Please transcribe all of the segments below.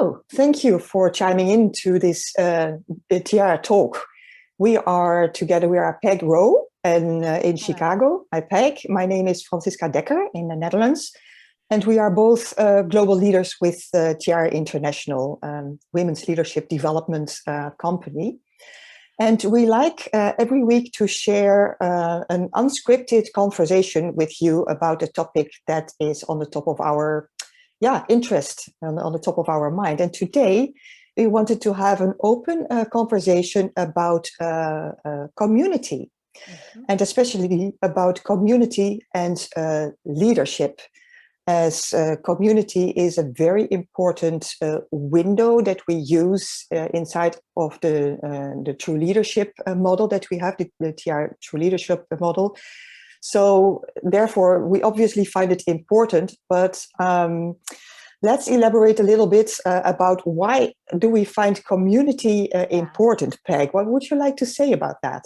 So, thank you for chiming into this Tiara Talk. We are together, we are Peg Rowe and in Chicago. I Peg. My name is Franciska Dekker in the Netherlands. And we are both global leaders with Tiara International, Women's Leadership Development Company. And we like every week to share an unscripted conversation with you about a topic that is on the top of our interest, on the top of our mind. And today we wanted to have an open conversation about community, and especially about community and leadership, as community is a very important window that we use inside of the true leadership model that we have, the Tiara True Leadership model. So therefore, we obviously find it important, but let's elaborate a little bit about why do we find community important, Peg? What would you like to say about that?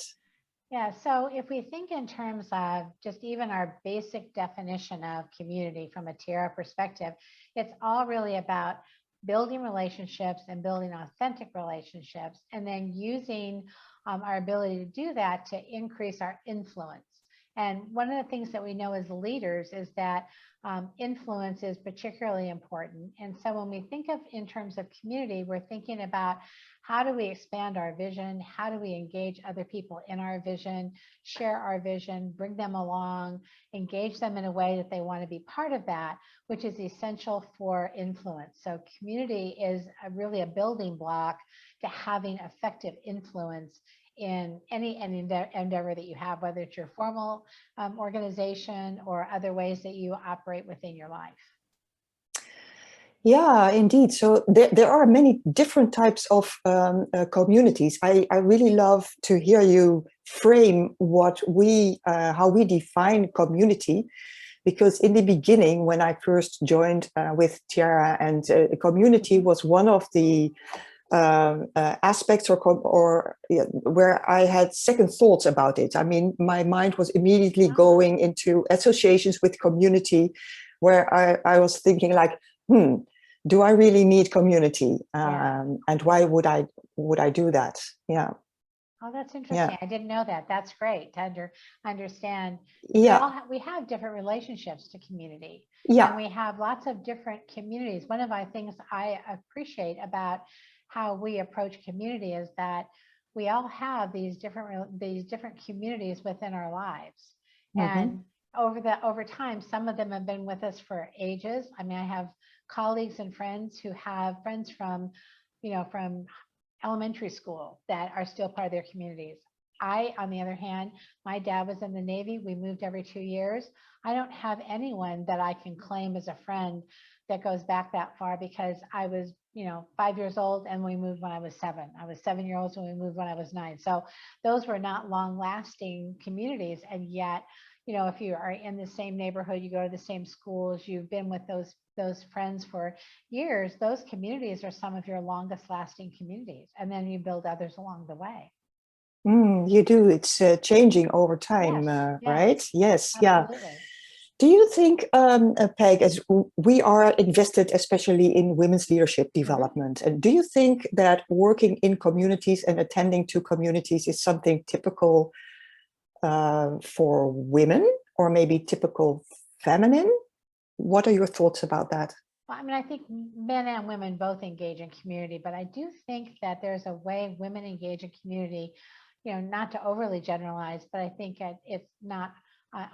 Yeah, so if we think in terms of just even our basic definition of community from a Tiara perspective, it's all really about building relationships and building authentic relationships, and then using our ability to do that to increase our influence. And one of the things that we know as leaders is that influence is particularly important. And so when we think of in terms of community, we're thinking about how do we expand our vision? How do we engage other people in our vision, share our vision, bring them along, engage them in a way that they want to be part of that, which is essential for influence. So community is really a building block to having effective influence in any endeavor that you have, whether it's your formal organization or other ways that you operate within your life. Yeah, indeed. So there are many different types of communities. I really love to hear you frame what how we define community, because in the beginning, when I first joined with Tiara, and community was one of the aspects where I had second thoughts about it. I mean, my mind was immediately going into associations with community, where I was thinking like, do I really need community? And why would I do that? Yeah. Oh, that's interesting. Yeah. I didn't know that. That's great to understand. Yeah. We have different relationships to community. Yeah. And we have lots of different communities. One of the things I appreciate about how we approach community is that we all have these different communities within our lives. And over time, some of them have been with us for ages. I mean, I have colleagues and friends who have friends from elementary school that are still part of their communities. I, on the other hand, my dad was in the Navy. We moved every 2 years. I don't have anyone that I can claim as a friend that goes back that far, because I was, 5 years old and we moved when I was 7. I was 7 years old when we moved when I was 9. So those were not long-lasting communities. And yet, if you are in the same neighborhood, you go to the same schools, you've been with those friends for years, those communities are some of your longest lasting communities. And then you build others along the way. You do. It's changing over time, right? Yes. Absolutely. Yeah. Do you think, Peg, as we are invested especially in women's leadership development, and do you think that working in communities and attending to communities is something typical for women, or maybe typical feminine? What are your thoughts about that? Well, I mean, I think men and women both engage in community, but I do think that there's a way women engage in community, not to overly generalize, but I think it's not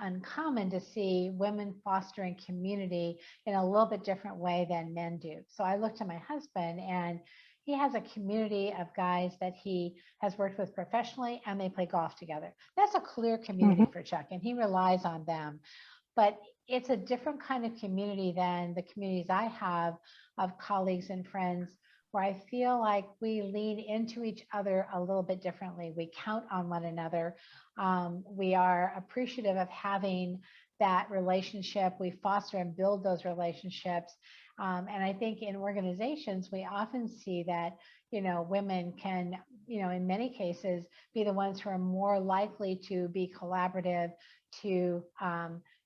uncommon to see women fostering community in a little bit different way than men do. So I looked at my husband, and he has a community of guys that he has worked with professionally, and they play golf together. That's a clear community for Chuck, and he relies on them. But it's a different kind of community than the communities I have of colleagues and friends, where I feel like we lean into each other a little bit differently. We count on one another. We are appreciative of having that relationship. We foster and build those relationships. And I think in organizations, we often see that, women can, in many cases, be the ones who are more likely to be collaborative, to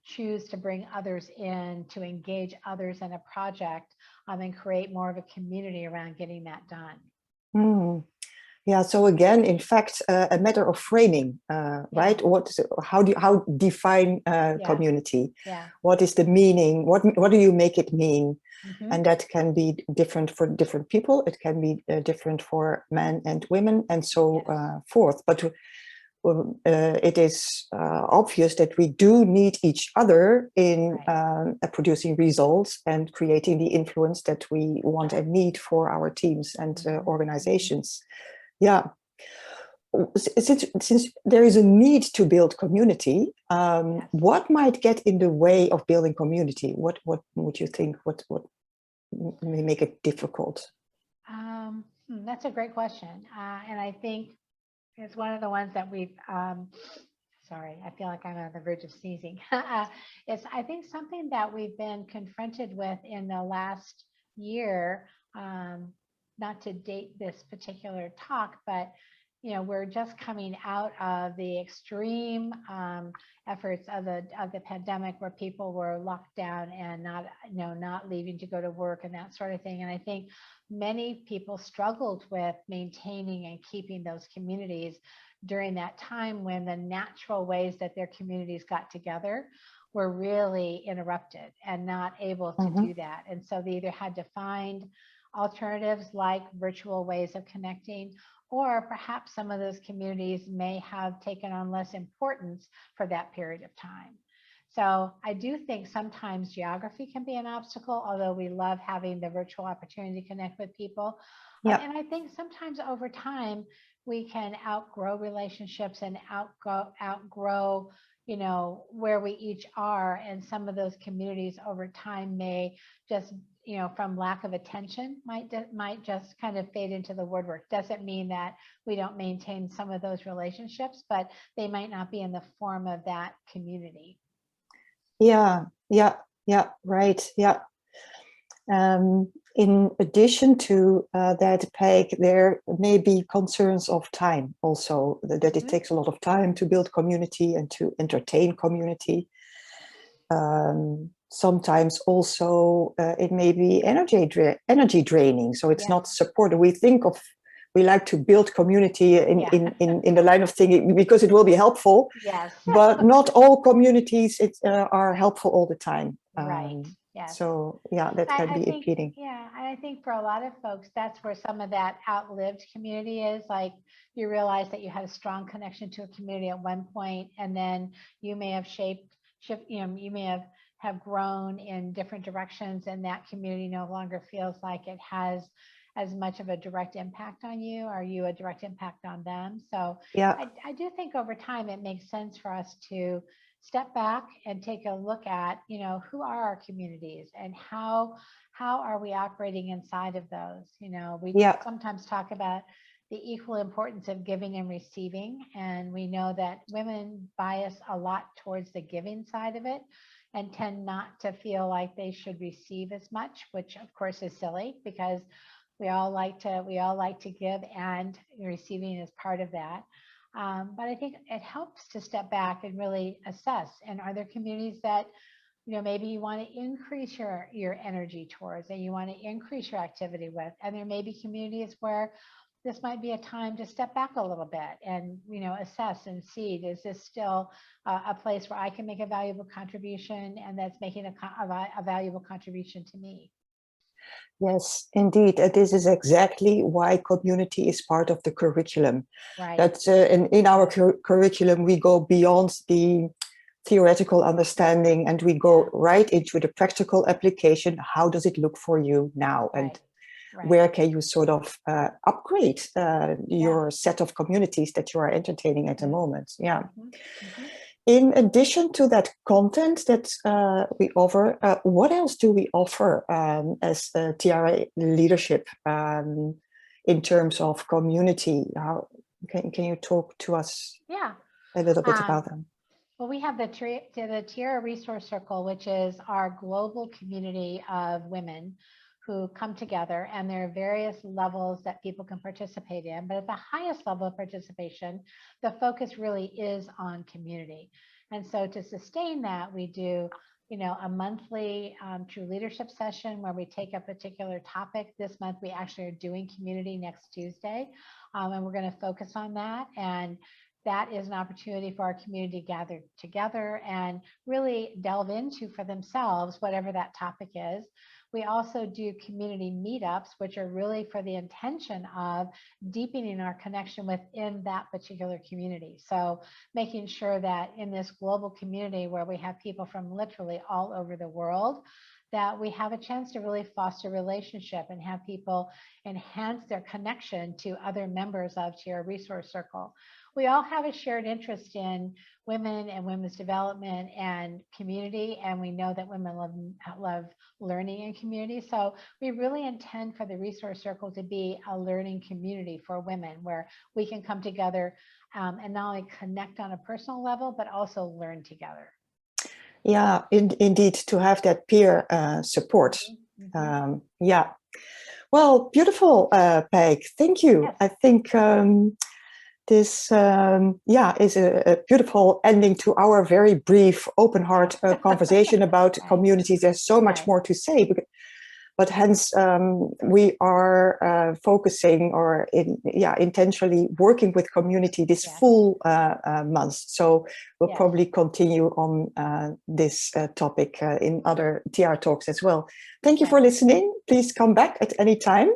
choose to bring others in, to engage others in a project, and create more of a community around getting that done. Mm. Yeah. So again, in fact, a matter of framing, right? How define community? Yeah. What is the meaning? What do you make it mean? Mm-hmm. And that can be different for different people. It can be different for men and women, and so forth. But it is obvious that we do need each other in producing results and creating the influence that we want and need for our teams and organizations. Yeah. Since there is a need to build community, what might get in the way of building community? What would you think? What may make it difficult? That's a great question, and I think it's one of the ones that we've. Sorry, I feel like I'm on the verge of sneezing. It's, I think, something that we've been confronted with in the last year. Not to date this particular talk, but we're just coming out of the extreme efforts of the pandemic, where people were locked down and not leaving to go to work and that sort of thing. And I think many people struggled with maintaining and keeping those communities during that time, when the natural ways that their communities got together were really interrupted and not able to do that. And so they either had to find alternatives like virtual ways of connecting, or perhaps some of those communities may have taken on less importance for that period of time. So I do think sometimes geography can be an obstacle, although we love having the virtual opportunity to connect with people. And I think sometimes over time, we can outgrow relationships and outgrow where we each are. And some of those communities over time may just, from lack of attention, might just kind of fade into the woodwork. Doesn't mean that we don't maintain some of those relationships, but they might not be in the form of that community. Yeah, right. Yeah. In addition to that, Peg, there may be concerns of time also, that it takes a lot of time to build community and to entertain community. Sometimes also it may be energy draining, so it's not supported. We like to build community in the line of thinking because it will be helpful. Yes. But not all communities are helpful all the time. Right. Yes. So that can be impeding. Yeah, and I think for a lot of folks, that's where some of that outlived community is. Like, you realize that you had a strong connection to a community at one point, and then you may have you may have grown in different directions, and that community no longer feels like it has as much of a direct impact on you, or you a direct impact on them. So I do think over time it makes sense for us to step back and take a look at, who are our communities and how are we operating inside of those? We sometimes talk about the equal importance of giving and receiving. And we know that women bias a lot towards the giving side of it and tend not to feel like they should receive as much, which of course is silly, because we all like to give, and receiving is part of that. But I think it helps to step back and really assess. And are there communities that, maybe you want to increase your energy towards, and you want to increase your activity with? And there may be communities where this might be a time to step back a little bit and, assess and see, is this still a place where I can make a valuable contribution, and that's making a valuable contribution to me? Yes, indeed. This is exactly why community is part of the curriculum. Right. That in our curriculum, we go beyond the theoretical understanding and we go right into the practical application. How does it look for you now? And where can you sort of upgrade your set of communities that you are entertaining at the moment? Yeah. In addition to that content that we offer, what else do we offer as Tiara leadership in terms of community? Can you talk to us a little bit about them? Well, we have the Tiara Resource Circle, which is our global community of women who come together, and there are various levels that people can participate in. But at the highest level of participation, the focus really is on community. And so to sustain that, we do a monthly true leadership session where we take a particular topic. This month, we actually are doing community next Tuesday, and we're going to focus on that. And that is an opportunity for our community to gather together and really delve into for themselves whatever that topic is. We also do community meetups, which are really for the intention of deepening our connection within that particular community. So making sure that in this global community where we have people from literally all over the world, that we have a chance to really foster relationship and have people enhance their connection to other members of Tiara Resource Circle. We all have a shared interest in women and women's development and community, and we know that women love learning in community. So we really intend for the Resource Circle to be a learning community for women where we can come together and not only connect on a personal level, but also learn together. Yeah, indeed, to have that peer support. Yeah. Well, beautiful, Peg. Thank you. Yes. I think this, is a beautiful ending to our very brief, open heart conversation about communities. There's so much more to say, but hence we are focusing or intentionally working with community this full month. So we'll probably continue on this topic in other Tiara Talks as well. Thank you for listening. Please come back at any time.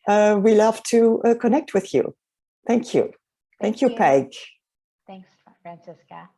We love to connect with you. Thank you. Thank you, Peg. Thanks, Franciska.